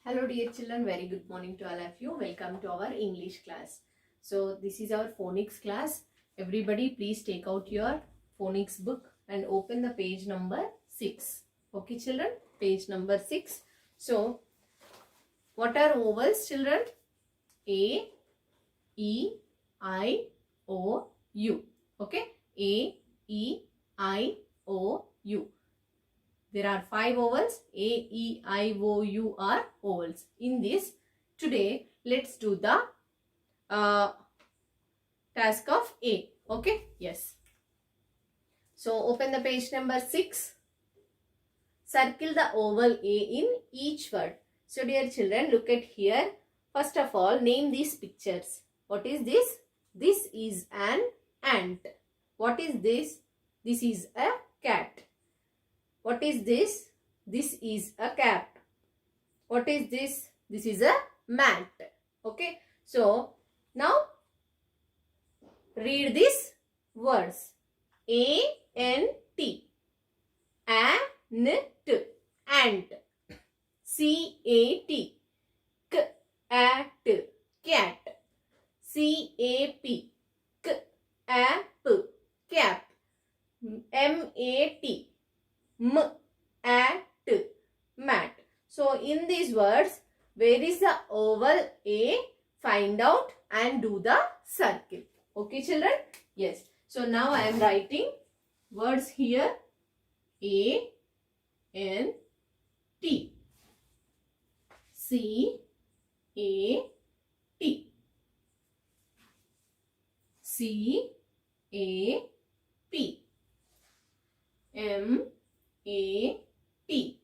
Hello dear children, very good morning to all of you. Welcome to our English class. So this is our phonics class. Everybody please take out your phonics book and open the page number 6. Okay children, page number 6. So what are vowels children? A, E, I, O, U. Okay, A, E, I, O, U. There are 5 vowels. A, E, I, O, U are vowels. In this, today, let's do the task of A. Okay? Yes. So, open the page number 6. Circle the vowel A in each word. So, dear children, look at here. First of all, name these pictures. What is this? This is an ant. What is this? This is a cat. What is this? This is a cap. What is this? This is a mat. Okay. So, now read these words. A-N-T. A-N-T. Ant. C-A-T. K-A-T. Cat. C-A-P. K-A-P. Cap. M-A-T. M-A-T. Mat. So, in these words, where is the vowel A? Find out and do the circle. Okay, children? Yes. So, now I am writing words here. A, N, T. C, A, T. C, A, P. M, A, T.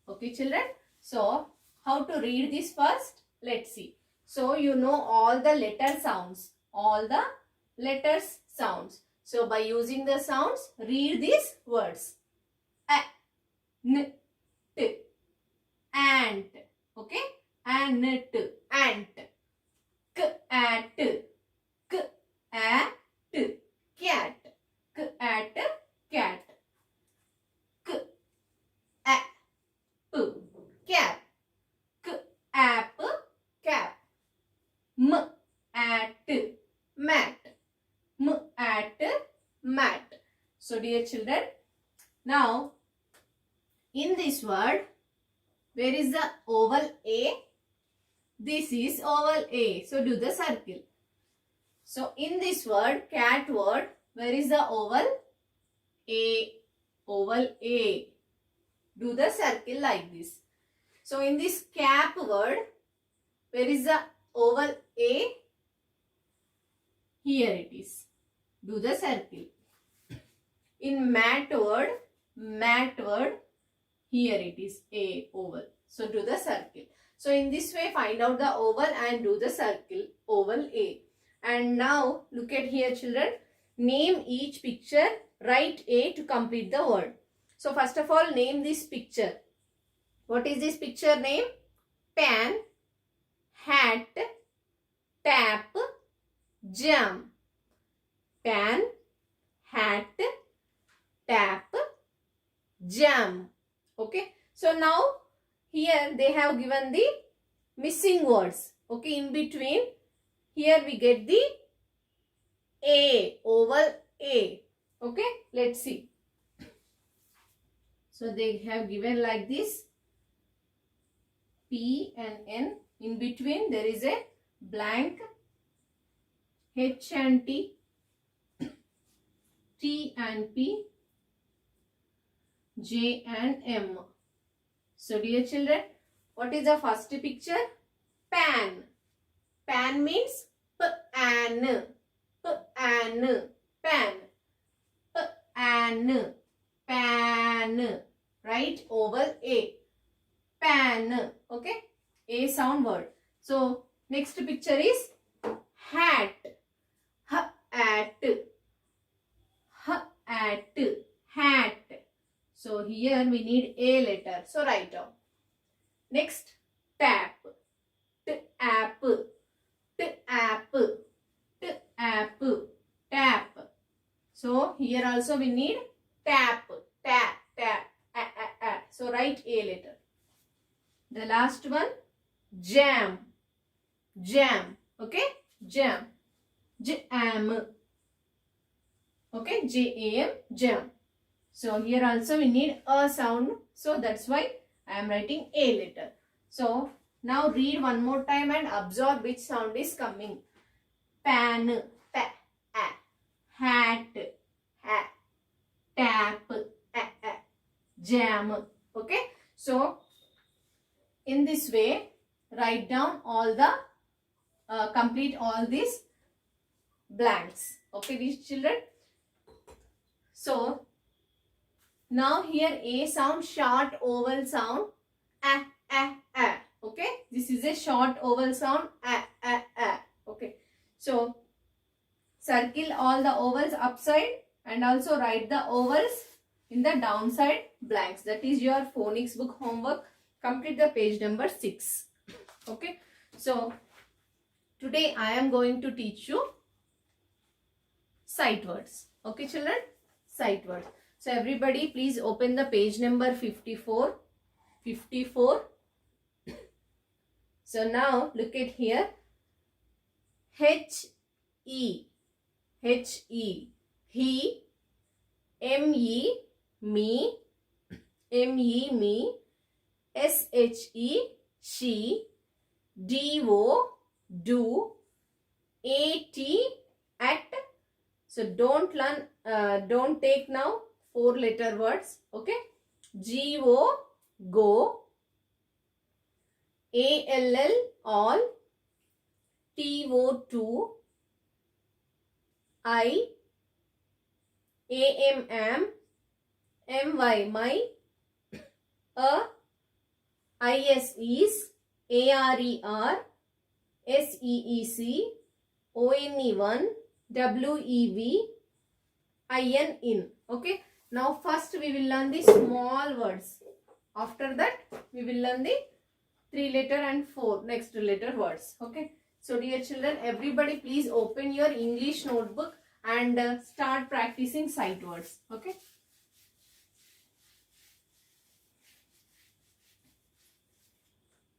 Okay, children. So, how to read this first? Let's see. So, you know all the letter sounds. All the letters sounds. So, by using the sounds, read these words. A, N, T. Ant. Okay. Ant. Ant. K-A-T. K-A-T. Cat. K-A-T. Cat. Cap. K-A-P. Cap. M-A-T. Mat. M-A-T. Mat. So, dear children, now, in this word, where is the vowel A? This is vowel A. So, do the circle. So, in this word, cat word, where is the vowel? A. Vowel A. Do the circle like this. So, in this cap word, where is the vowel A? Here it is. Do the circle. In mat word, here it is A vowel. So, do the circle. So, in this way, find out the vowel and do the circle, vowel A. And now, look at here children. Name each picture, write A to complete the word. So, first of all, name this picture. What is this picture name? Pan, hat, tap, jam. Pan, hat, tap, jam. Okay. So, now here they have given the missing words. Okay. In between, here we get the A, vowel A. Okay. Let's see. So, they have given like this. P and N. In between there is a blank. H and T. T and P. J and M. So, dear children, what is the first picture? Pan. Pan means P-A-N. P-A-N. Pan. P-A-N. Pan. Right? Vowel A. Pan. Okay. A sound word. So, next picture is hat. Hat. Hat. Hat. So, here we need A letter. So, write down. Next, tap. Tap. Tap. Tap. Tap. So, here also we need tap. Tap. Tap. So, write A letter. The last one, jam. Jam. Okay, jam. Jam. Okay, J-A-M, jam. So here also we need a sound. So that's why I am writing A letter. So now read one more time and absorb which sound is coming. Pan, pa, a. Hat, ha. Tap, a, a. Jam. Okay. So in this way, write down all the complete all these blanks. Okay, these children. So now here A sound, short oval sound, a, a, a. Okay, this is a short oval sound, a, a, a. Okay, so circle all the ovals upside and also write the ovals in the downside blanks. That is your phonics book homework. Complete the page number 6. Okay, so today I am going to teach you sight words. Okay, children, sight words. So everybody please open the page number 54. 54. So now look at here. H-E. H-E. He. M-E. Me. M-E. Me. S-H-E. She. D-O. Do. A-T. At. So don't learn, don't take now 4-letter words. Okay. G-O. Go. A-L-L. All. T-O. To. I. A-M. Am. M-Y. My. I-S. Is. A-R-E-R. S-E-E-C. O-N-E. One. W-E-V. I-N. In. Okay. Now first we will learn the small words. After that we will learn the 3-letter and 4 next letter words. Okay. So dear children, everybody please open your English notebook and start practicing sight words. Okay.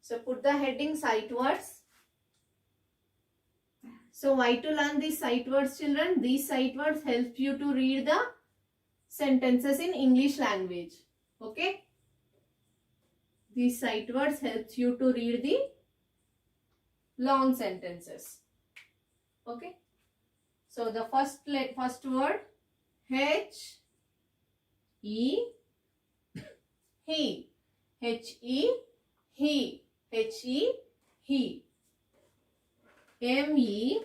So put the heading sight words. So why to learn these sight words, children? These sight words help you to read the sentences in English language. Okay. These sight words helps you to read the long sentences. Okay. So the first word, H-E. He. H-E. He. H-E. He. M-E.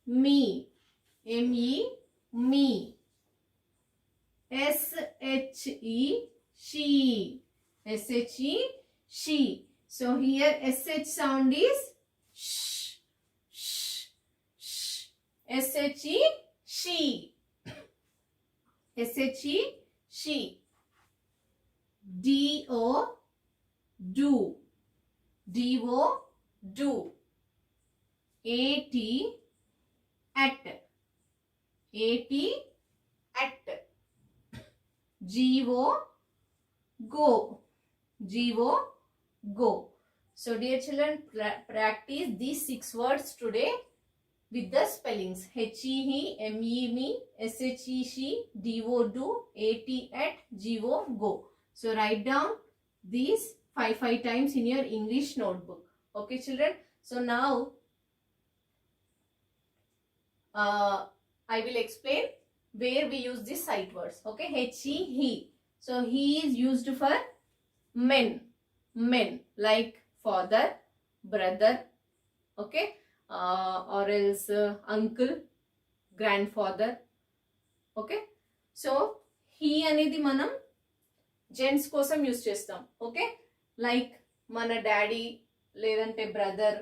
Me. M-E. Me. S-H-E. She. S-H-E. She. So here S-H sound is sh. Sh. Sh. S-H-E. She. S-H-E. She. D-O. Do. D-O. Do. A-T. At. A-T. At. G-O. Go. G-O. Go. So dear children, practice these 6 words today with the spellings. H-E. He. M-E. Me. S-H-E. She. D-O. Do. A-T. At. G-O. Go. So write down these 5 times in your English notebook. Okay children. So now I will explain where we use these sight words. Okay. H-E. He. So he is used for men. Men like father, brother. Okay. Or else uncle, grandfather. Okay. So he అనేది మనం gents కోసం use చేస్తాం. Okay. Like మన daddy లేదంటే brother,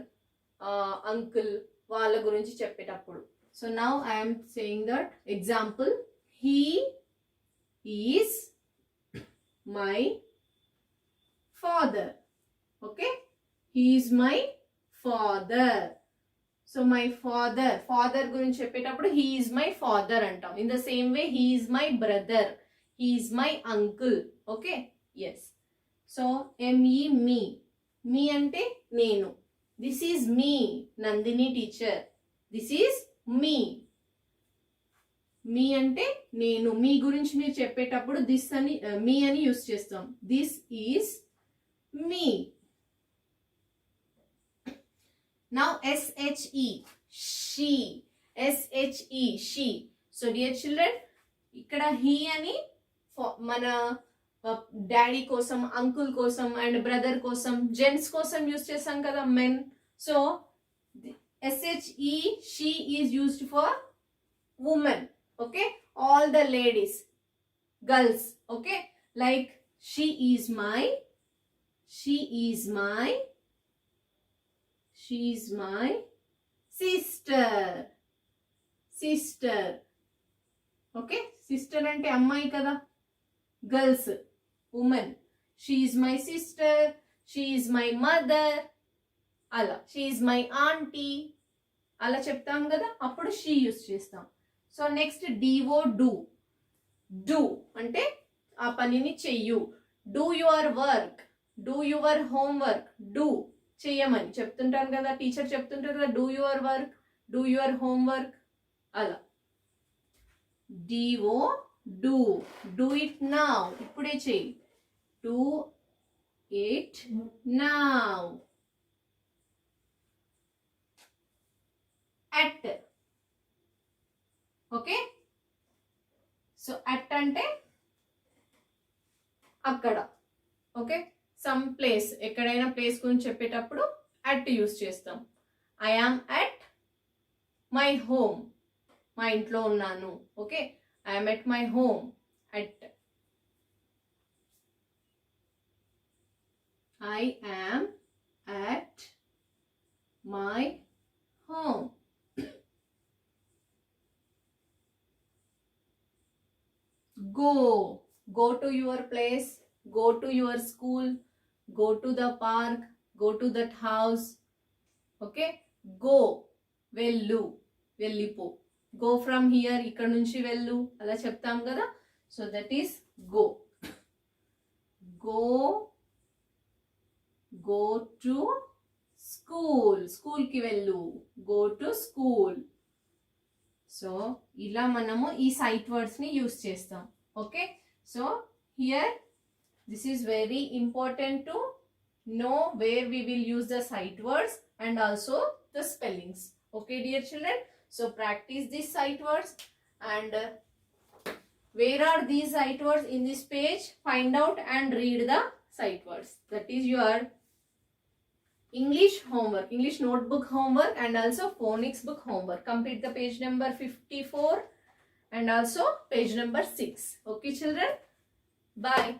uncle వాళ్ళ గురించి చెప్పేటప్పుడు. So now I'm saying that example, he is my father. Okay. He is my father. So my father, father గురించి చెప్పేటప్పుడు హీ ఈజ్ మై ఫాదర్ అంటాం. In the same way he is my brother, he is my uncle. Okay. Yes. So me, me. Me అంటే నేను. This is me Nandini teacher. This is me. Me అంటే నేను. మీ గురించి మీరు చెప్పేటప్పుడు దిస్ అని మీ అని యూస్ చేస్తాం. This is me. Now SHE she. SHE she. So dear children, ఇక్కడ హీ అని మన డాడీ కోసం, అంకుల్ కోసం అండ్ బ్రదర్ కోసం, జెంట్స్ కోసం యూజ్ చేస్తాం కదా, men. So SHE she is used for women. Okay, all the ladies, girls. Okay, like she is my sister. Okay, sister అంటే అమ్మాయి కదా, girls, women. She is my sister, she is my mother, అలా. She is my aunty, అలా చెప్తాం కదా, అప్పుడు she use చేస్తాం. So next DO do అంటే ఆ పనిని చెయ్యు. Do your work, do your homework. Do చెయ్యమని చెప్తుంటాను కదా, టీచర్ చెప్తుంటారు కదా, do your work, do your homework, అలా. డిఓ డూ ఇట్ నౌ, ఇప్పుడే చెయ్యి. Do it now. At. Okay, so at అంటే అక్కడ. ఓకే, సమ్ ప్లేస్, ఎక్కడైనా ప్లేస్ గురించి చెప్పేటప్పుడు అట్ యూస్ చేస్తాం. I am at my home, మా ఇంట్లో ఉన్నాను. Okay, I am at my home. At. I am at my home. Go to your place, go to your school, go to the park, go to that house. Okay, go, వెళ్ళు, వెళ్ళిపో. Go from here, ఇక్కడ నుంచి వెళ్ళు, అలా చెప్తాం కదా. So that is go. Go to school, school కి వెళ్ళు. Go to school. సో ఇలా మనము ఈ సైట్ వర్డ్స్ ని యూస్ చేస్తాం. Okay, so here this is very important to know where we will use the sight words and also the spellings. Okay dear children, so practice these sight words and where are these sight words in this page? Find out and read the sight words. That is your English homework, English notebook homework and also phonics book homework. Complete the page number 54 and also page number 6. Okay children, bye.